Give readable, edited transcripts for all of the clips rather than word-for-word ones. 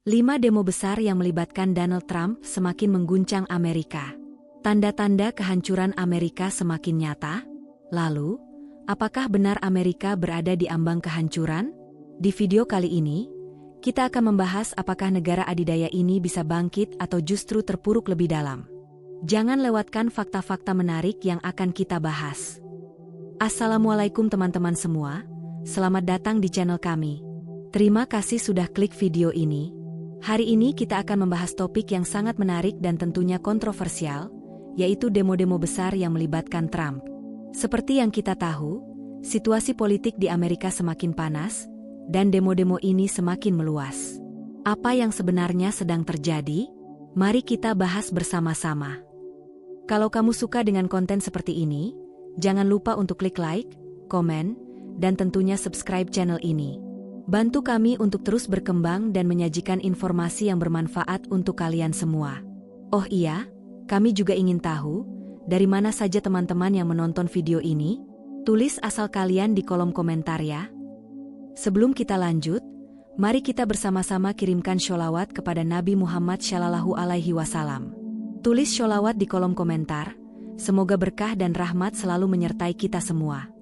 5 demo besar yang melibatkan Donald Trump semakin mengguncang Amerika. Tanda-tanda kehancuran Amerika semakin nyata. Lalu, apakah benar Amerika berada di ambang kehancuran? Di video kali ini, kita akan membahas apakah negara adidaya ini bisa bangkit atau justru terpuruk lebih dalam. Jangan lewatkan fakta-fakta menarik yang akan kita bahas. Assalamualaikum teman-teman semua, selamat datang di channel kami. Terima kasih sudah klik video ini. Hari ini kita akan membahas topik yang sangat menarik dan tentunya kontroversial, yaitu demo-demo besar yang melibatkan Trump. Seperti yang kita tahu, situasi politik di Amerika semakin panas, dan demo-demo ini semakin meluas. Apa yang sebenarnya sedang terjadi? Mari kita bahas bersama-sama. Kalau kamu suka dengan konten seperti ini, jangan lupa untuk klik like, komen, dan tentunya subscribe channel ini. Bantu kami untuk terus berkembang dan menyajikan informasi yang bermanfaat untuk kalian semua. Oh iya, kami juga ingin tahu, dari mana saja teman-teman yang menonton video ini? Tulis asal kalian di kolom komentar ya. Sebelum kita lanjut, mari kita bersama-sama kirimkan sholawat kepada Nabi Muhammad Shallallahu Alaihi Wasallam. Tulis sholawat di kolom komentar, semoga berkah dan rahmat selalu menyertai kita semua.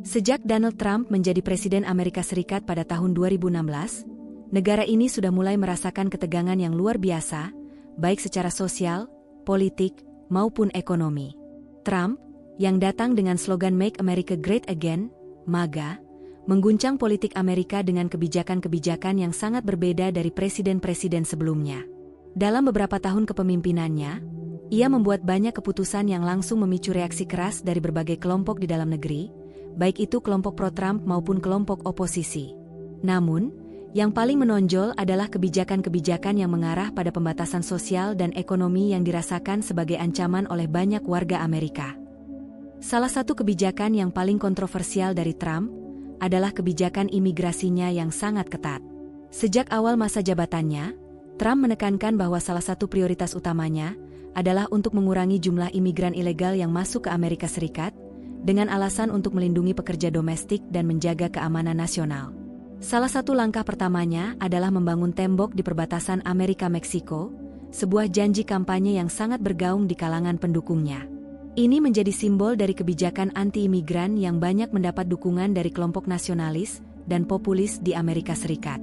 Sejak Donald Trump menjadi Presiden Amerika Serikat pada tahun 2016, negara ini sudah mulai merasakan ketegangan yang luar biasa, baik secara sosial, politik, maupun ekonomi. Trump, yang datang dengan slogan Make America Great Again, MAGA, mengguncang politik Amerika dengan kebijakan-kebijakan yang sangat berbeda dari presiden-presiden sebelumnya. Dalam beberapa tahun kepemimpinannya, ia membuat banyak keputusan yang langsung memicu reaksi keras dari berbagai kelompok di dalam negeri, baik itu kelompok pro-Trump maupun kelompok oposisi. Namun, yang paling menonjol adalah kebijakan-kebijakan yang mengarah pada pembatasan sosial dan ekonomi yang dirasakan sebagai ancaman oleh banyak warga Amerika. Salah satu kebijakan yang paling kontroversial dari Trump adalah kebijakan imigrasinya yang sangat ketat. Sejak awal masa jabatannya, Trump menekankan bahwa salah satu prioritas utamanya adalah untuk mengurangi jumlah imigran ilegal yang masuk ke Amerika Serikat, dengan alasan untuk melindungi pekerja domestik dan menjaga keamanan nasional. Salah satu langkah pertamanya adalah membangun tembok di perbatasan Amerika-Meksiko, sebuah janji kampanye yang sangat bergaung di kalangan pendukungnya. Ini menjadi simbol dari kebijakan anti-imigran yang banyak mendapat dukungan dari kelompok nasionalis dan populis di Amerika Serikat.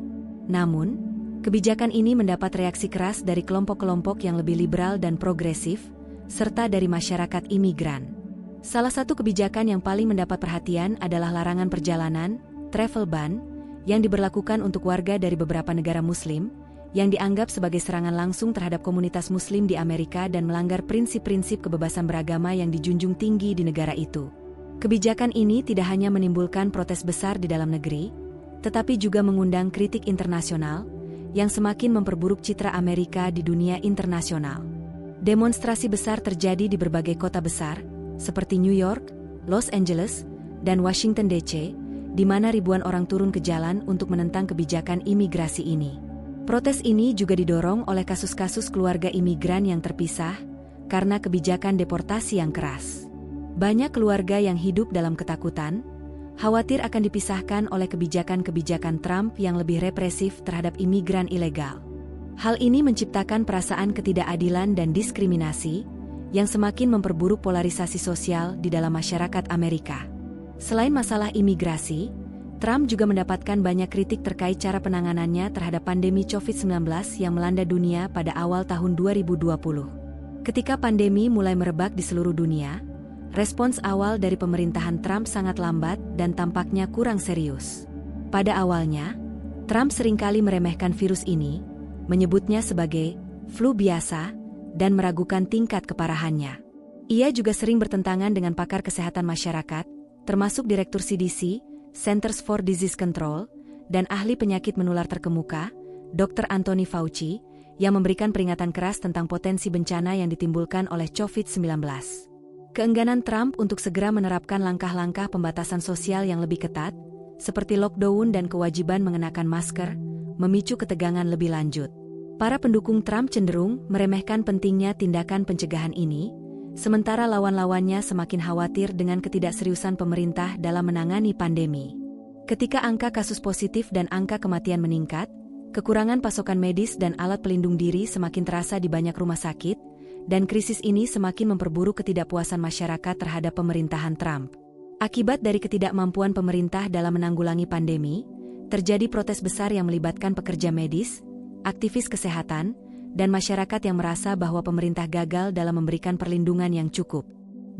Namun, kebijakan ini mendapat reaksi keras dari kelompok-kelompok yang lebih liberal dan progresif, serta dari masyarakat imigran. Salah satu kebijakan yang paling mendapat perhatian adalah larangan perjalanan, travel ban, yang diberlakukan untuk warga dari beberapa negara Muslim, yang dianggap sebagai serangan langsung terhadap komunitas Muslim di Amerika dan melanggar prinsip-prinsip kebebasan beragama yang dijunjung tinggi di negara itu. Kebijakan ini tidak hanya menimbulkan protes besar di dalam negeri, tetapi juga mengundang kritik internasional, yang semakin memperburuk citra Amerika di dunia internasional. Demonstrasi besar terjadi di berbagai kota besar, seperti New York, Los Angeles, dan Washington DC, di mana ribuan orang turun ke jalan untuk menentang kebijakan imigrasi ini. Protes ini juga didorong oleh kasus-kasus keluarga imigran yang terpisah, karena kebijakan deportasi yang keras. Banyak keluarga yang hidup dalam ketakutan, khawatir akan dipisahkan oleh kebijakan-kebijakan Trump yang lebih represif terhadap imigran ilegal. Hal ini menciptakan perasaan ketidakadilan dan diskriminasi, yang semakin memperburuk polarisasi sosial di dalam masyarakat Amerika. Selain masalah imigrasi, Trump juga mendapatkan banyak kritik terkait cara penanganannya terhadap pandemi COVID-19 yang melanda dunia pada awal tahun 2020. Ketika pandemi mulai merebak di seluruh dunia, respons awal dari pemerintahan Trump sangat lambat dan tampaknya kurang serius. Pada awalnya, Trump seringkali meremehkan virus ini, menyebutnya sebagai flu biasa, dan meragukan tingkat keparahannya. Ia juga sering bertentangan dengan pakar kesehatan masyarakat, termasuk Direktur CDC, Centers for Disease Control, dan ahli penyakit menular terkemuka, Dr. Anthony Fauci, yang memberikan peringatan keras tentang potensi bencana yang ditimbulkan oleh COVID-19. Keengganan Trump untuk segera menerapkan langkah-langkah pembatasan sosial yang lebih ketat, seperti lockdown dan kewajiban mengenakan masker, memicu ketegangan lebih lanjut. Para pendukung Trump cenderung meremehkan pentingnya tindakan pencegahan ini, sementara lawan-lawannya semakin khawatir dengan ketidakseriusan pemerintah dalam menangani pandemi. Ketika angka kasus positif dan angka kematian meningkat, Kekurangan pasokan medis dan alat pelindung diri semakin terasa di banyak rumah sakit, dan krisis ini semakin memperburuk ketidakpuasan masyarakat terhadap pemerintahan Trump. Akibat dari ketidakmampuan pemerintah dalam menanggulangi pandemi, terjadi protes besar yang melibatkan pekerja medis, aktivis kesehatan, dan masyarakat yang merasa bahwa pemerintah gagal dalam memberikan perlindungan yang cukup.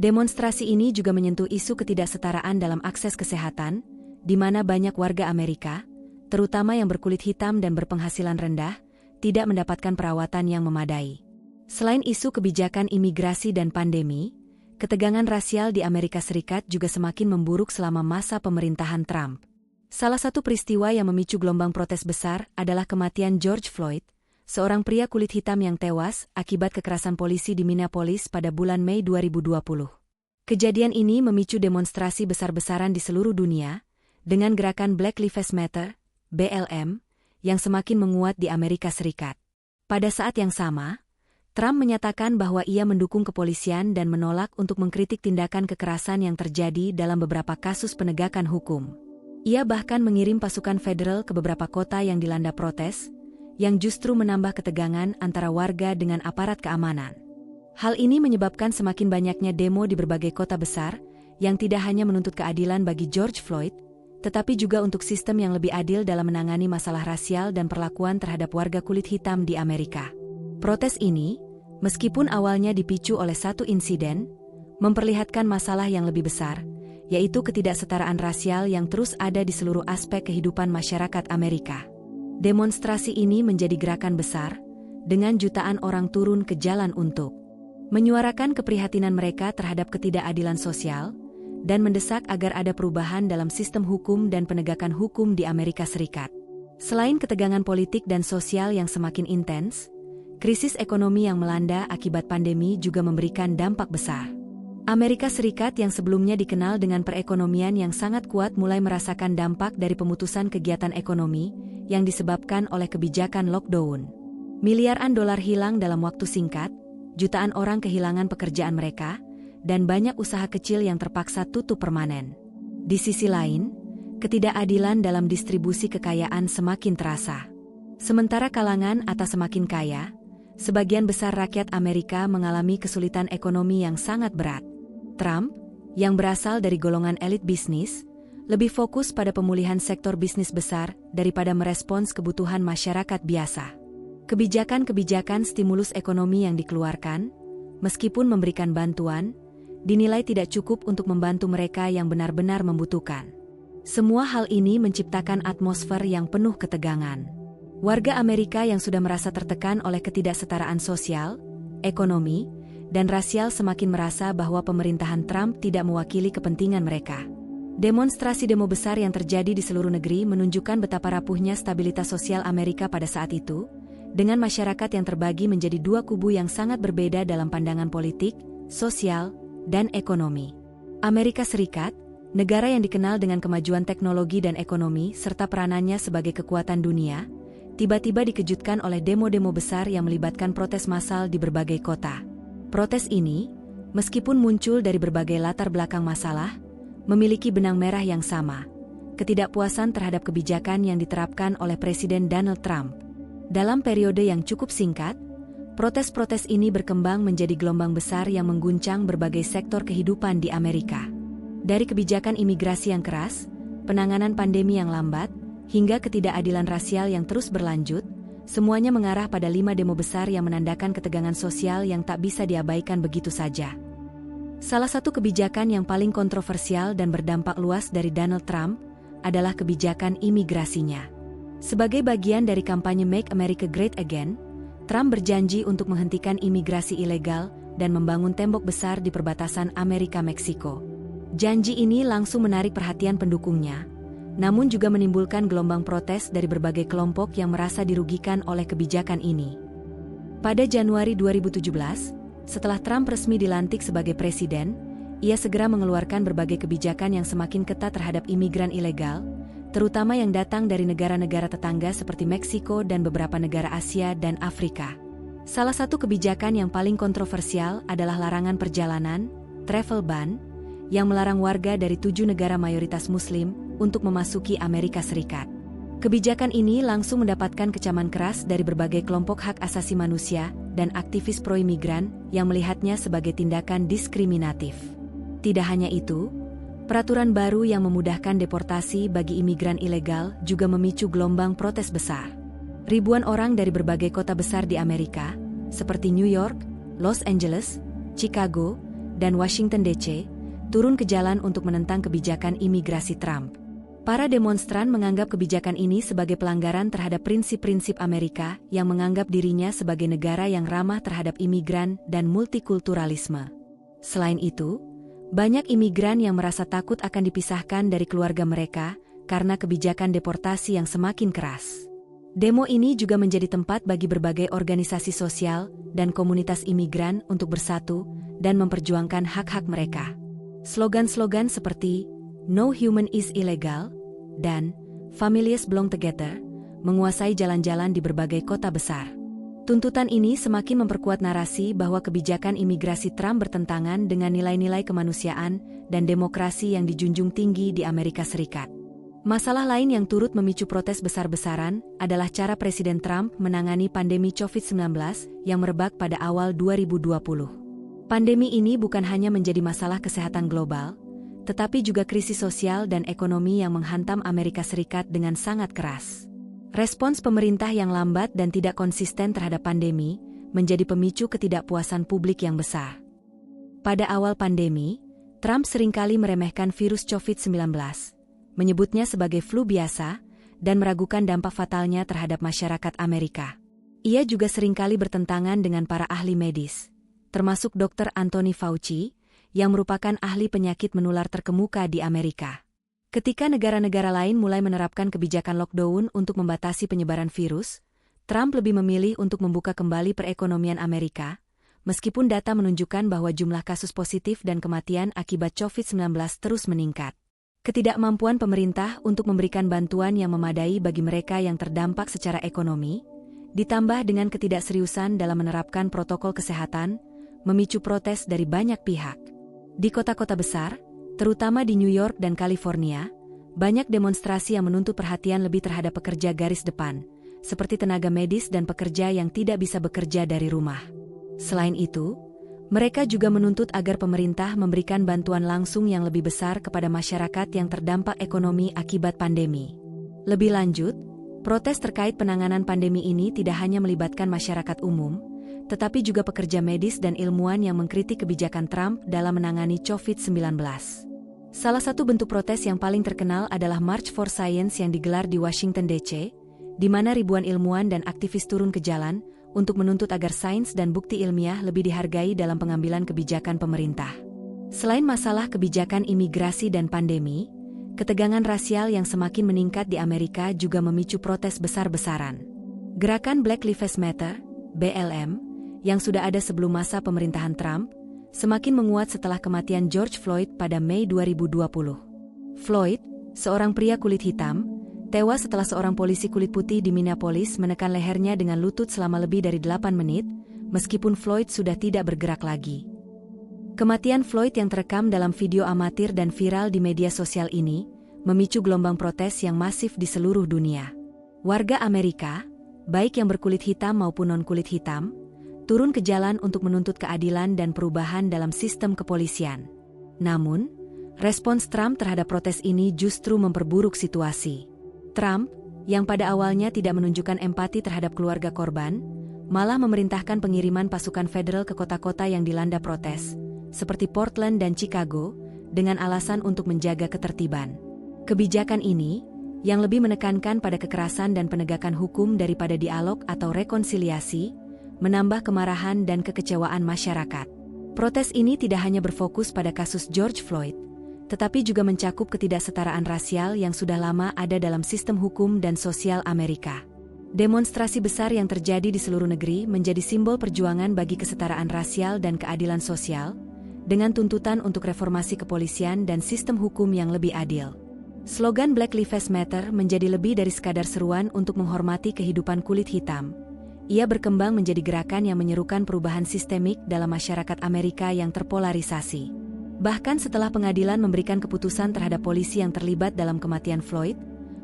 Demonstrasi ini juga menyentuh isu ketidaksetaraan dalam akses kesehatan, di mana banyak warga Amerika, terutama yang berkulit hitam dan berpenghasilan rendah, tidak mendapatkan perawatan yang memadai. Selain isu kebijakan imigrasi dan pandemi, ketegangan rasial di Amerika Serikat juga semakin memburuk selama masa pemerintahan Trump. Salah satu peristiwa yang memicu gelombang protes besar adalah kematian George Floyd, seorang pria kulit hitam yang tewas akibat kekerasan polisi di Minneapolis pada bulan Mei 2020. Kejadian ini memicu demonstrasi besar-besaran di seluruh dunia, dengan gerakan Black Lives Matter, BLM, yang semakin menguat di Amerika Serikat. Pada saat yang sama, Trump menyatakan bahwa ia mendukung kepolisian dan menolak untuk mengkritik tindakan kekerasan yang terjadi dalam beberapa kasus penegakan hukum. Ia bahkan mengirim pasukan federal ke beberapa kota yang dilanda protes, yang justru menambah ketegangan antara warga dengan aparat keamanan. Hal ini menyebabkan semakin banyaknya demo di berbagai kota besar, yang tidak hanya menuntut keadilan bagi George Floyd, tetapi juga untuk sistem yang lebih adil dalam menangani masalah rasial dan perlakuan terhadap warga kulit hitam di Amerika. Protes ini, meskipun awalnya dipicu oleh satu insiden, memperlihatkan masalah yang lebih besar, yaitu ketidaksetaraan rasial yang terus ada di seluruh aspek kehidupan masyarakat Amerika. Demonstrasi ini menjadi gerakan besar, dengan jutaan orang turun ke jalan untuk menyuarakan keprihatinan mereka terhadap ketidakadilan sosial, dan mendesak agar ada perubahan dalam sistem hukum dan penegakan hukum di Amerika Serikat. Selain ketegangan politik dan sosial yang semakin intens, krisis ekonomi yang melanda akibat pandemi juga memberikan dampak besar. Amerika Serikat yang sebelumnya dikenal dengan perekonomian yang sangat kuat mulai merasakan dampak dari pemutusan kegiatan ekonomi yang disebabkan oleh kebijakan lockdown. Miliaran dolar hilang dalam waktu singkat, jutaan orang kehilangan pekerjaan mereka, dan banyak usaha kecil yang terpaksa tutup permanen. Di sisi lain, ketidakadilan dalam distribusi kekayaan semakin terasa. Sementara kalangan atas semakin kaya, sebagian besar rakyat Amerika mengalami kesulitan ekonomi yang sangat berat. Trump, yang berasal dari golongan elit bisnis, lebih fokus pada pemulihan sektor bisnis besar daripada merespons kebutuhan masyarakat biasa. Kebijakan-kebijakan stimulus ekonomi yang dikeluarkan, meskipun memberikan bantuan, dinilai tidak cukup untuk membantu mereka yang benar-benar membutuhkan. Semua hal ini menciptakan atmosfer yang penuh ketegangan. Warga Amerika yang sudah merasa tertekan oleh ketidaksetaraan sosial, ekonomi, dan rasial semakin merasa bahwa pemerintahan Trump tidak mewakili kepentingan mereka. Demonstrasi demo besar yang terjadi di seluruh negeri menunjukkan betapa rapuhnya stabilitas sosial Amerika pada saat itu, dengan masyarakat yang terbagi menjadi dua kubu yang sangat berbeda dalam pandangan politik, sosial, dan ekonomi. Amerika Serikat, negara yang dikenal dengan kemajuan teknologi dan ekonomi serta peranannya sebagai kekuatan dunia, tiba-tiba dikejutkan oleh demo-demo besar yang melibatkan protes massal di berbagai kota. Protes ini, meskipun muncul dari berbagai latar belakang masalah, memiliki benang merah yang sama, ketidakpuasan terhadap kebijakan yang diterapkan oleh Presiden Donald Trump. Dalam periode yang cukup singkat, protes-protes ini berkembang menjadi gelombang besar yang mengguncang berbagai sektor kehidupan di Amerika. Dari kebijakan imigrasi yang keras, penanganan pandemi yang lambat, hingga ketidakadilan rasial yang terus berlanjut, semuanya mengarah pada 5 demo besar yang menandakan ketegangan sosial yang tak bisa diabaikan begitu saja. Salah satu kebijakan yang paling kontroversial dan berdampak luas dari Donald Trump adalah kebijakan imigrasinya. Sebagai bagian dari kampanye Make America Great Again, Trump berjanji untuk menghentikan imigrasi ilegal dan membangun tembok besar di perbatasan Amerika-Meksiko. Janji ini langsung menarik perhatian pendukungnya, namun juga menimbulkan gelombang protes dari berbagai kelompok yang merasa dirugikan oleh kebijakan ini. Pada Januari 2017, setelah Trump resmi dilantik sebagai presiden, ia segera mengeluarkan berbagai kebijakan yang semakin ketat terhadap imigran ilegal, terutama yang datang dari negara-negara tetangga seperti Meksiko dan beberapa negara Asia dan Afrika. Salah satu kebijakan yang paling kontroversial adalah larangan perjalanan, travel ban, yang melarang warga dari 7 negara mayoritas Muslim untuk memasuki Amerika Serikat. Kebijakan ini langsung mendapatkan kecaman keras dari berbagai kelompok hak asasi manusia dan aktivis pro-imigran yang melihatnya sebagai tindakan diskriminatif. Tidak hanya itu, peraturan baru yang memudahkan deportasi bagi imigran ilegal juga memicu gelombang protes besar. Ribuan orang dari berbagai kota besar di Amerika, seperti New York, Los Angeles, Chicago, dan Washington DC, turun ke jalan untuk menentang kebijakan imigrasi Trump. Para demonstran menganggap kebijakan ini sebagai pelanggaran terhadap prinsip-prinsip Amerika yang menganggap dirinya sebagai negara yang ramah terhadap imigran dan multikulturalisme. Selain itu, banyak imigran yang merasa takut akan dipisahkan dari keluarga mereka karena kebijakan deportasi yang semakin keras. Demo ini juga menjadi tempat bagi berbagai organisasi sosial dan komunitas imigran untuk bersatu dan memperjuangkan hak-hak mereka. Slogan-slogan seperti "No human is illegal" dan "Families belong together" menguasai jalan-jalan di berbagai kota besar. Tuntutan ini semakin memperkuat narasi bahwa kebijakan imigrasi Trump bertentangan dengan nilai-nilai kemanusiaan dan demokrasi yang dijunjung tinggi di Amerika Serikat. Masalah lain yang turut memicu protes besar-besaran adalah cara Presiden Trump menangani pandemi COVID-19 yang merebak pada awal 2020. Pandemi ini bukan hanya menjadi masalah kesehatan global, tetapi juga krisis sosial dan ekonomi yang menghantam Amerika Serikat dengan sangat keras. Respons pemerintah yang lambat dan tidak konsisten terhadap pandemi menjadi pemicu ketidakpuasan publik yang besar. Pada awal pandemi, Trump seringkali meremehkan virus COVID-19, menyebutnya sebagai flu biasa, dan meragukan dampak fatalnya terhadap masyarakat Amerika. Ia juga seringkali bertentangan dengan para ahli medis, termasuk Dr. Anthony Fauci, yang merupakan ahli penyakit menular terkemuka di Amerika. Ketika negara-negara lain mulai menerapkan kebijakan lockdown untuk membatasi penyebaran virus, Trump lebih memilih untuk membuka kembali perekonomian Amerika, meskipun data menunjukkan bahwa jumlah kasus positif dan kematian akibat COVID-19 terus meningkat. Ketidakmampuan pemerintah untuk memberikan bantuan yang memadai bagi mereka yang terdampak secara ekonomi, ditambah dengan ketidakseriusan dalam menerapkan protokol kesehatan, memicu protes dari banyak pihak. Di kota-kota besar, terutama di New York dan California, banyak demonstrasi yang menuntut perhatian lebih terhadap pekerja garis depan, seperti tenaga medis dan pekerja yang tidak bisa bekerja dari rumah. Selain itu, mereka juga menuntut agar pemerintah memberikan bantuan langsung yang lebih besar kepada masyarakat yang terdampak ekonomi akibat pandemi. Lebih lanjut, protes terkait penanganan pandemi ini tidak hanya melibatkan masyarakat umum, tetapi juga pekerja medis dan ilmuwan yang mengkritik kebijakan Trump dalam menangani COVID-19. Salah satu bentuk protes yang paling terkenal adalah March for Science yang digelar di Washington DC, di mana ribuan ilmuwan dan aktivis turun ke jalan untuk menuntut agar sains dan bukti ilmiah lebih dihargai dalam pengambilan kebijakan pemerintah. Selain masalah kebijakan imigrasi dan pandemi, ketegangan rasial yang semakin meningkat di Amerika juga memicu protes besar-besaran. Gerakan Black Lives Matter, BLM, yang sudah ada sebelum masa pemerintahan Trump, semakin menguat setelah kematian George Floyd pada Mei 2020. Floyd, seorang pria kulit hitam, tewas setelah seorang polisi kulit putih di Minneapolis menekan lehernya dengan lutut selama lebih dari 8 menit, meskipun Floyd sudah tidak bergerak lagi. Kematian Floyd yang terekam dalam video amatir dan viral di media sosial ini, memicu gelombang protes yang masif di seluruh dunia. Warga Amerika, baik yang berkulit hitam maupun non-kulit hitam, turun ke jalan untuk menuntut keadilan dan perubahan dalam sistem kepolisian. Namun, respons Trump terhadap protes ini justru memperburuk situasi. Trump, yang pada awalnya tidak menunjukkan empati terhadap keluarga korban, malah memerintahkan pengiriman pasukan federal ke kota-kota yang dilanda protes, seperti Portland dan Chicago, dengan alasan untuk menjaga ketertiban. Kebijakan ini, yang lebih menekankan pada kekerasan dan penegakan hukum daripada dialog atau rekonsiliasi, menambah kemarahan dan kekecewaan masyarakat. Protes ini tidak hanya berfokus pada kasus George Floyd, tetapi juga mencakup ketidaksetaraan rasial yang sudah lama ada dalam sistem hukum dan sosial Amerika. Demonstrasi besar yang terjadi di seluruh negeri menjadi simbol perjuangan bagi kesetaraan rasial dan keadilan sosial, dengan tuntutan untuk reformasi kepolisian dan sistem hukum yang lebih adil. Slogan Black Lives Matter menjadi lebih dari sekadar seruan untuk menghormati kehidupan kulit hitam. Ia berkembang menjadi gerakan yang menyerukan perubahan sistemik dalam masyarakat Amerika yang terpolarisasi. Bahkan setelah pengadilan memberikan keputusan terhadap polisi yang terlibat dalam kematian Floyd,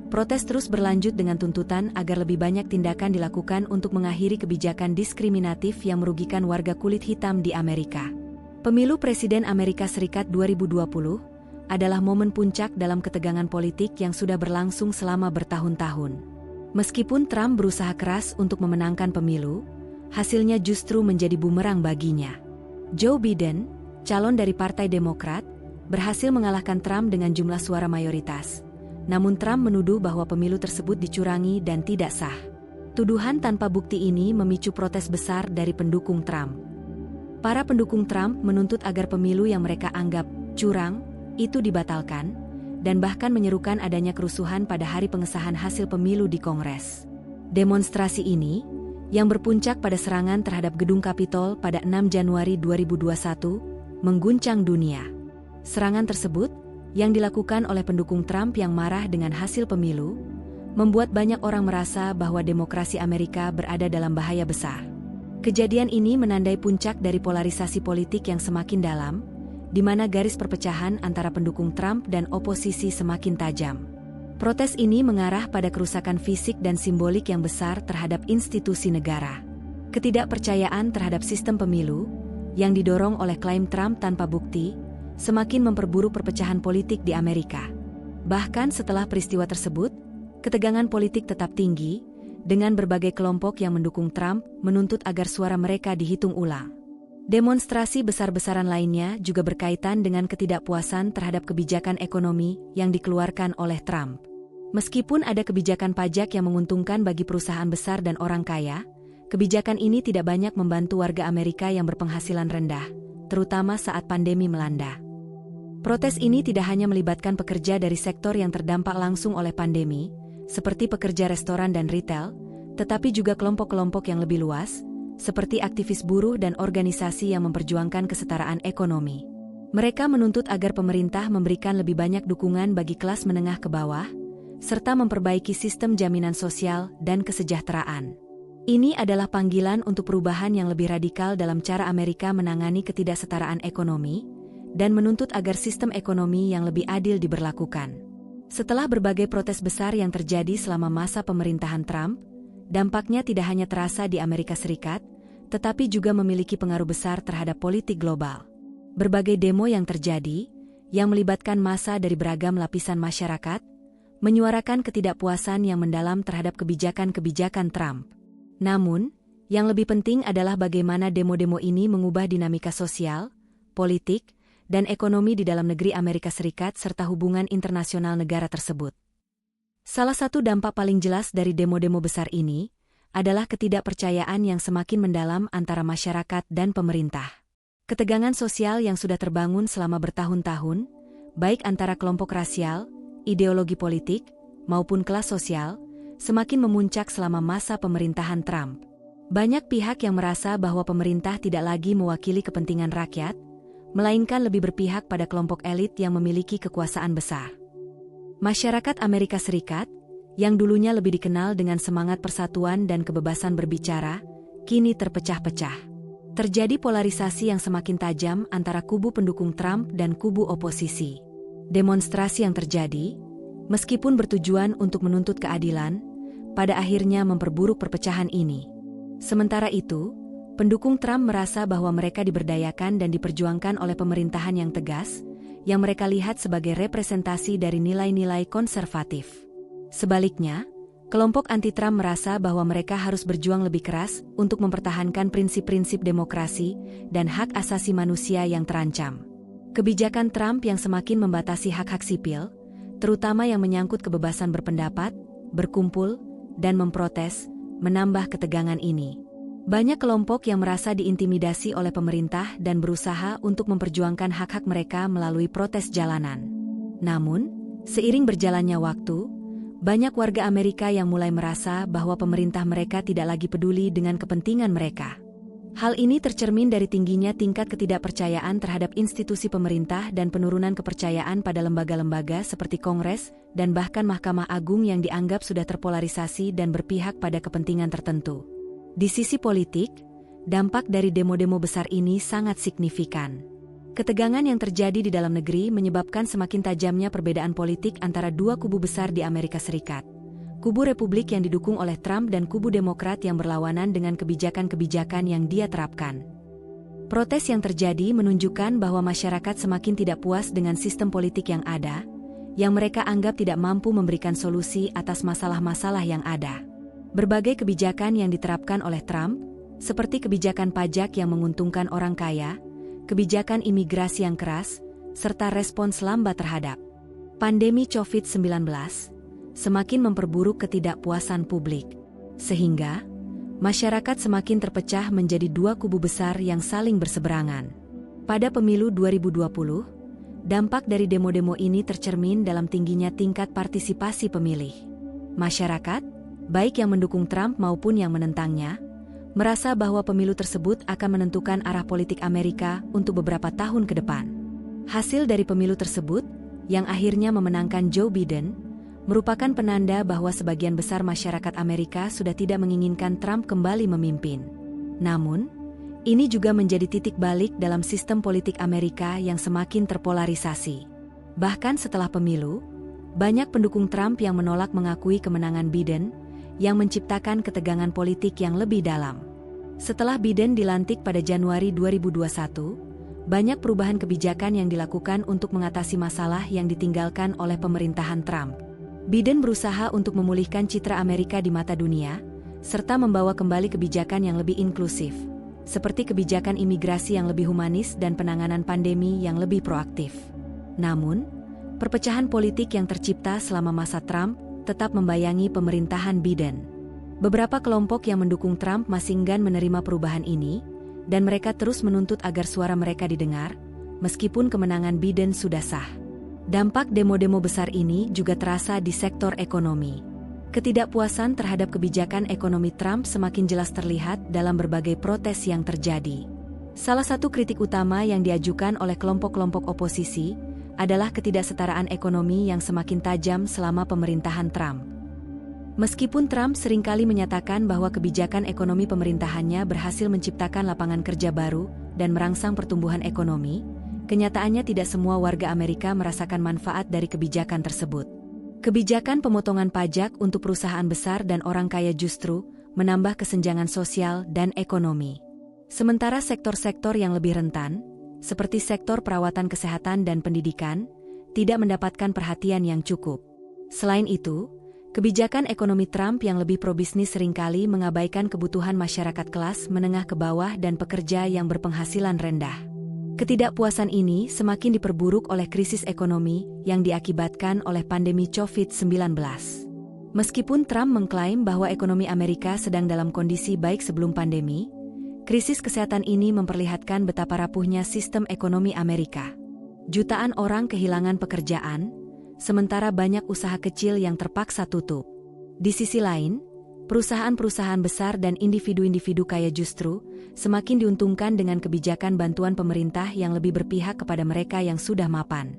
Protes terus berlanjut dengan tuntutan agar lebih banyak tindakan dilakukan untuk mengakhiri kebijakan diskriminatif yang merugikan warga kulit hitam di Amerika. Pemilu Presiden Amerika Serikat 2020 adalah momen puncak dalam ketegangan politik yang sudah berlangsung selama bertahun-tahun. Meskipun Trump berusaha keras untuk memenangkan pemilu, hasilnya justru menjadi bumerang baginya. Joe Biden, calon dari Partai Demokrat, berhasil mengalahkan Trump dengan jumlah suara mayoritas. Namun Trump menuduh bahwa pemilu tersebut dicurangi dan tidak sah. Tuduhan tanpa bukti ini memicu protes besar dari pendukung Trump. Para pendukung Trump menuntut agar pemilu yang mereka anggap curang itu dibatalkan, dan bahkan menyerukan adanya kerusuhan pada hari pengesahan hasil pemilu di Kongres. Demonstrasi ini, yang berpuncak pada serangan terhadap gedung Capitol pada 6 Januari 2021, mengguncang dunia. Serangan tersebut, yang dilakukan oleh pendukung Trump yang marah dengan hasil pemilu, membuat banyak orang merasa bahwa demokrasi Amerika berada dalam bahaya besar. Kejadian ini menandai puncak dari polarisasi politik yang semakin dalam, di mana garis perpecahan antara pendukung Trump dan oposisi semakin tajam. Protes ini mengarah pada kerusakan fisik dan simbolik yang besar terhadap institusi negara. Ketidakpercayaan terhadap sistem pemilu, yang didorong oleh klaim Trump tanpa bukti, semakin memperburuk perpecahan politik di Amerika. Bahkan setelah peristiwa tersebut, ketegangan politik tetap tinggi, dengan berbagai kelompok yang mendukung Trump menuntut agar suara mereka dihitung ulang. Demonstrasi besar-besaran lainnya juga berkaitan dengan ketidakpuasan terhadap kebijakan ekonomi yang dikeluarkan oleh Trump. Meskipun ada kebijakan pajak yang menguntungkan bagi perusahaan besar dan orang kaya, kebijakan ini tidak banyak membantu warga Amerika yang berpenghasilan rendah, terutama saat pandemi melanda. Protes ini tidak hanya melibatkan pekerja dari sektor yang terdampak langsung oleh pandemi, seperti pekerja restoran dan retail, tetapi juga kelompok-kelompok yang lebih luas, seperti aktivis buruh dan organisasi yang memperjuangkan kesetaraan ekonomi. Mereka menuntut agar pemerintah memberikan lebih banyak dukungan bagi kelas menengah ke bawah, serta memperbaiki sistem jaminan sosial dan kesejahteraan. Ini adalah panggilan untuk perubahan yang lebih radikal dalam cara Amerika menangani ketidaksetaraan ekonomi, dan menuntut agar sistem ekonomi yang lebih adil diberlakukan. Setelah berbagai protes besar yang terjadi selama masa pemerintahan Trump, dampaknya tidak hanya terasa di Amerika Serikat, tetapi juga memiliki pengaruh besar terhadap politik global. Berbagai demo yang terjadi, yang melibatkan massa dari beragam lapisan masyarakat, menyuarakan ketidakpuasan yang mendalam terhadap kebijakan-kebijakan Trump. Namun, yang lebih penting adalah bagaimana demo-demo ini mengubah dinamika sosial, politik, dan ekonomi di dalam negeri Amerika Serikat serta hubungan internasional negara tersebut. Salah satu dampak paling jelas dari demo-demo besar ini adalah ketidakpercayaan yang semakin mendalam antara masyarakat dan pemerintah. Ketegangan sosial yang sudah terbangun selama bertahun-tahun, baik antara kelompok rasial, ideologi politik, maupun kelas sosial, semakin memuncak selama masa pemerintahan Trump. Banyak pihak yang merasa bahwa pemerintah tidak lagi mewakili kepentingan rakyat, melainkan lebih berpihak pada kelompok elit yang memiliki kekuasaan besar. Masyarakat Amerika Serikat, yang dulunya lebih dikenal dengan semangat persatuan dan kebebasan berbicara, kini terpecah-pecah. Terjadi polarisasi yang semakin tajam antara kubu pendukung Trump dan kubu oposisi. Demonstrasi yang terjadi, meskipun bertujuan untuk menuntut keadilan, pada akhirnya memperburuk perpecahan ini. Sementara itu, pendukung Trump merasa bahwa mereka diberdayakan dan diperjuangkan oleh pemerintahan yang tegas, yang mereka lihat sebagai representasi dari nilai-nilai konservatif. Sebaliknya, kelompok anti-Trump merasa bahwa mereka harus berjuang lebih keras untuk mempertahankan prinsip-prinsip demokrasi dan hak asasi manusia yang terancam. Kebijakan Trump yang semakin membatasi hak-hak sipil, terutama yang menyangkut kebebasan berpendapat, berkumpul, dan memprotes, menambah ketegangan ini. Banyak kelompok yang merasa diintimidasi oleh pemerintah dan berusaha untuk memperjuangkan hak-hak mereka melalui protes jalanan. Namun, seiring berjalannya waktu, banyak warga Amerika yang mulai merasa bahwa pemerintah mereka tidak lagi peduli dengan kepentingan mereka. Hal ini tercermin dari tingginya tingkat ketidakpercayaan terhadap institusi pemerintah dan penurunan kepercayaan pada lembaga-lembaga seperti Kongres dan bahkan Mahkamah Agung yang dianggap sudah terpolarisasi dan berpihak pada kepentingan tertentu. Di sisi politik, dampak dari demo-demo besar ini sangat signifikan. Ketegangan yang terjadi di dalam negeri menyebabkan semakin tajamnya perbedaan politik antara dua kubu besar di Amerika Serikat. Kubu Republik yang didukung oleh Trump dan kubu Demokrat yang berlawanan dengan kebijakan-kebijakan yang dia terapkan. Protes yang terjadi menunjukkan bahwa masyarakat semakin tidak puas dengan sistem politik yang ada, yang mereka anggap tidak mampu memberikan solusi atas masalah-masalah yang ada. Berbagai kebijakan yang diterapkan oleh Trump, seperti kebijakan pajak yang menguntungkan orang kaya, kebijakan imigrasi yang keras, serta respons lambat terhadap pandemi COVID-19, semakin memperburuk ketidakpuasan publik. Sehingga, masyarakat semakin terpecah menjadi dua kubu besar yang saling berseberangan. Pada pemilu 2020, dampak dari demo-demo ini tercermin dalam tingginya tingkat partisipasi pemilih. Masyarakat, baik yang mendukung Trump maupun yang menentangnya, merasa bahwa pemilu tersebut akan menentukan arah politik Amerika untuk beberapa tahun ke depan. Hasil dari pemilu tersebut, yang akhirnya memenangkan Joe Biden, merupakan penanda bahwa sebagian besar masyarakat Amerika sudah tidak menginginkan Trump kembali memimpin. Namun, ini juga menjadi titik balik dalam sistem politik Amerika yang semakin terpolarisasi. Bahkan setelah pemilu, banyak pendukung Trump yang menolak mengakui kemenangan Biden, yang menciptakan ketegangan politik yang lebih dalam. Setelah Biden dilantik pada Januari 2021, banyak perubahan kebijakan yang dilakukan untuk mengatasi masalah yang ditinggalkan oleh pemerintahan Trump. Biden berusaha untuk memulihkan citra Amerika di mata dunia, serta membawa kembali kebijakan yang lebih inklusif, seperti kebijakan imigrasi yang lebih humanis dan penanganan pandemi yang lebih proaktif. Namun, perpecahan politik yang tercipta selama masa Trump tetap membayangi pemerintahan Biden. Beberapa kelompok yang mendukung Trump masih enggan menerima perubahan ini, dan mereka terus menuntut agar suara mereka didengar, meskipun kemenangan Biden sudah sah. Dampak demo-demo besar ini juga terasa di sektor ekonomi. Ketidakpuasan terhadap kebijakan ekonomi Trump semakin jelas terlihat dalam berbagai protes yang terjadi. Salah satu kritik utama yang diajukan oleh kelompok-kelompok oposisi adalah ketidaksetaraan ekonomi yang semakin tajam selama pemerintahan Trump. Meskipun Trump seringkali menyatakan bahwa kebijakan ekonomi pemerintahannya berhasil menciptakan lapangan kerja baru dan merangsang pertumbuhan ekonomi, kenyataannya tidak semua warga Amerika merasakan manfaat dari kebijakan tersebut. Kebijakan pemotongan pajak untuk perusahaan besar dan orang kaya justru menambah kesenjangan sosial dan ekonomi. Sementara sektor-sektor yang lebih rentan, seperti sektor perawatan kesehatan dan pendidikan, tidak mendapatkan perhatian yang cukup. Selain itu, kebijakan ekonomi Trump yang lebih pro-bisnis seringkali mengabaikan kebutuhan masyarakat kelas menengah ke bawah dan pekerja yang berpenghasilan rendah. Ketidakpuasan ini semakin diperburuk oleh krisis ekonomi yang diakibatkan oleh pandemi COVID-19. Meskipun Trump mengklaim bahwa ekonomi Amerika sedang dalam kondisi baik sebelum pandemi, krisis kesehatan ini memperlihatkan betapa rapuhnya sistem ekonomi Amerika. Jutaan orang kehilangan pekerjaan, sementara banyak usaha kecil yang terpaksa tutup. Di sisi lain, perusahaan-perusahaan besar dan individu-individu kaya justru semakin diuntungkan dengan kebijakan bantuan pemerintah yang lebih berpihak kepada mereka yang sudah mapan.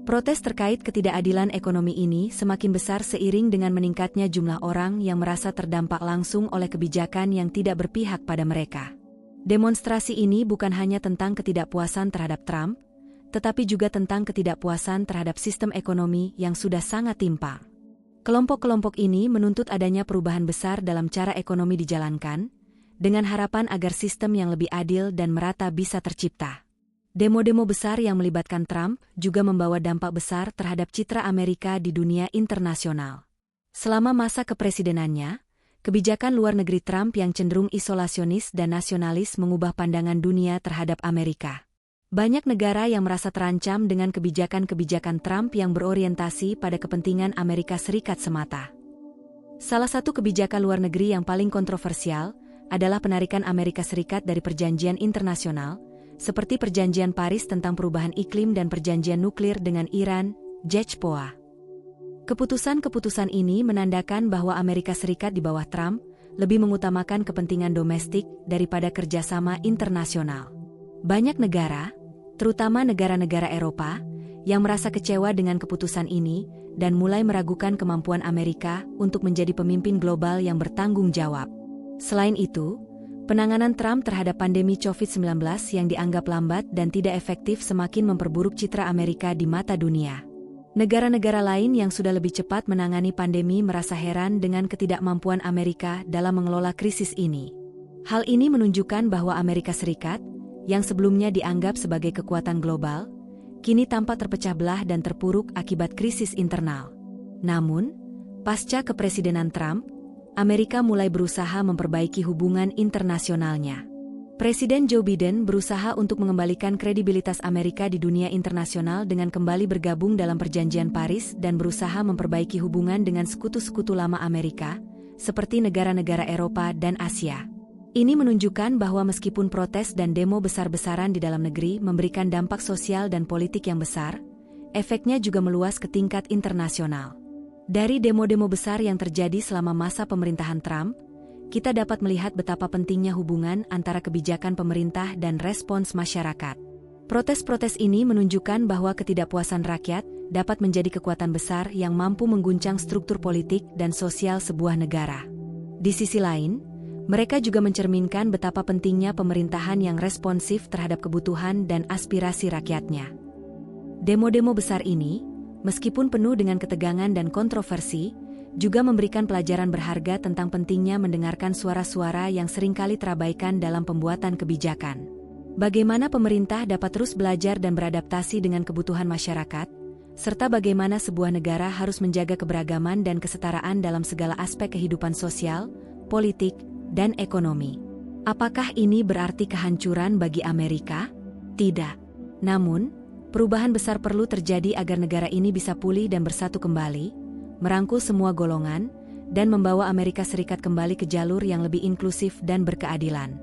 Protes terkait ketidakadilan ekonomi ini semakin besar seiring dengan meningkatnya jumlah orang yang merasa terdampak langsung oleh kebijakan yang tidak berpihak pada mereka. Demonstrasi ini bukan hanya tentang ketidakpuasan terhadap Trump, tetapi juga tentang ketidakpuasan terhadap sistem ekonomi yang sudah sangat timpang. Kelompok-kelompok ini menuntut adanya perubahan besar dalam cara ekonomi dijalankan, dengan harapan agar sistem yang lebih adil dan merata bisa tercipta. Demo-demo besar yang melibatkan Trump juga membawa dampak besar terhadap citra Amerika di dunia internasional. Selama masa kepresidenannya, kebijakan luar negeri Trump yang cenderung isolasionis dan nasionalis mengubah pandangan dunia terhadap Amerika. Banyak negara yang merasa terancam dengan kebijakan-kebijakan Trump yang berorientasi pada kepentingan Amerika Serikat semata. Salah satu kebijakan luar negeri yang paling kontroversial adalah penarikan Amerika Serikat dari perjanjian internasional, seperti Perjanjian Paris tentang perubahan iklim dan Perjanjian Nuklir dengan Iran, JCPOA. Keputusan-keputusan ini menandakan bahwa Amerika Serikat di bawah Trump lebih mengutamakan kepentingan domestik daripada kerjasama internasional. Banyak negara, terutama negara-negara Eropa, yang merasa kecewa dengan keputusan ini dan mulai meragukan kemampuan Amerika untuk menjadi pemimpin global yang bertanggung jawab. Selain itu, Penanganan Trump terhadap pandemi COVID-19 yang dianggap lambat dan tidak efektif semakin memperburuk citra Amerika di mata dunia. Negara-negara lain yang sudah lebih cepat menangani pandemi merasa heran dengan ketidakmampuan Amerika dalam mengelola krisis ini. Hal ini menunjukkan bahwa Amerika Serikat, yang sebelumnya dianggap sebagai kekuatan global, kini tampak terpecah belah dan terpuruk akibat krisis internal. Namun, pasca kepresidenan Trump, Amerika mulai berusaha memperbaiki hubungan internasionalnya. Presiden Joe Biden berusaha untuk mengembalikan kredibilitas Amerika di dunia internasional dengan kembali bergabung dalam Perjanjian Paris dan berusaha memperbaiki hubungan dengan sekutu-sekutu lama Amerika, seperti negara-negara Eropa dan Asia. Ini menunjukkan bahwa meskipun protes dan demo besar-besaran di dalam negeri memberikan dampak sosial dan politik yang besar, efeknya juga meluas ke tingkat internasional. Dari demo-demo besar yang terjadi selama masa pemerintahan Trump, kita dapat melihat betapa pentingnya hubungan antara kebijakan pemerintah dan respons masyarakat. Protes-protes ini menunjukkan bahwa ketidakpuasan rakyat dapat menjadi kekuatan besar yang mampu mengguncang struktur politik dan sosial sebuah negara. Di sisi lain, mereka juga mencerminkan betapa pentingnya pemerintahan yang responsif terhadap kebutuhan dan aspirasi rakyatnya. Demo-demo besar ini, meskipun penuh dengan ketegangan dan kontroversi, juga memberikan pelajaran berharga tentang pentingnya mendengarkan suara-suara yang seringkali terabaikan dalam pembuatan kebijakan. Bagaimana pemerintah dapat terus belajar dan beradaptasi dengan kebutuhan masyarakat, serta bagaimana sebuah negara harus menjaga keberagaman dan kesetaraan dalam segala aspek kehidupan sosial, politik, dan ekonomi. Apakah ini berarti kehancuran bagi Amerika? Tidak. Namun, perubahan besar perlu terjadi agar negara ini bisa pulih dan bersatu kembali, merangkul semua golongan, dan membawa Amerika Serikat kembali ke jalur yang lebih inklusif dan berkeadilan.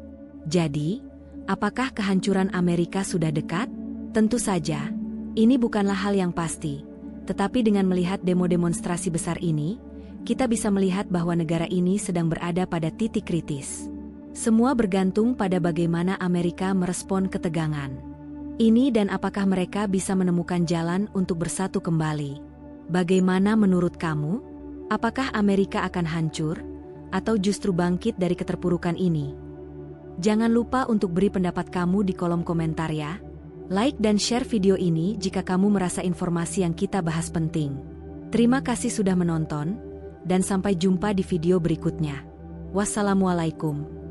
Jadi, apakah kehancuran Amerika sudah dekat? Tentu saja, ini bukanlah hal yang pasti. Tetapi dengan melihat demo-demonstrasi besar ini, kita bisa melihat bahwa negara ini sedang berada pada titik kritis. Semua bergantung pada bagaimana Amerika merespon ketegangan ini dan apakah mereka bisa menemukan jalan untuk bersatu kembali. Bagaimana menurut kamu? Apakah Amerika akan hancur, atau justru bangkit dari keterpurukan ini? Jangan lupa untuk beri pendapat kamu di kolom komentar ya. Like dan share video ini jika kamu merasa informasi yang kita bahas penting. Terima kasih sudah menonton, dan sampai jumpa di video berikutnya. Wassalamualaikum.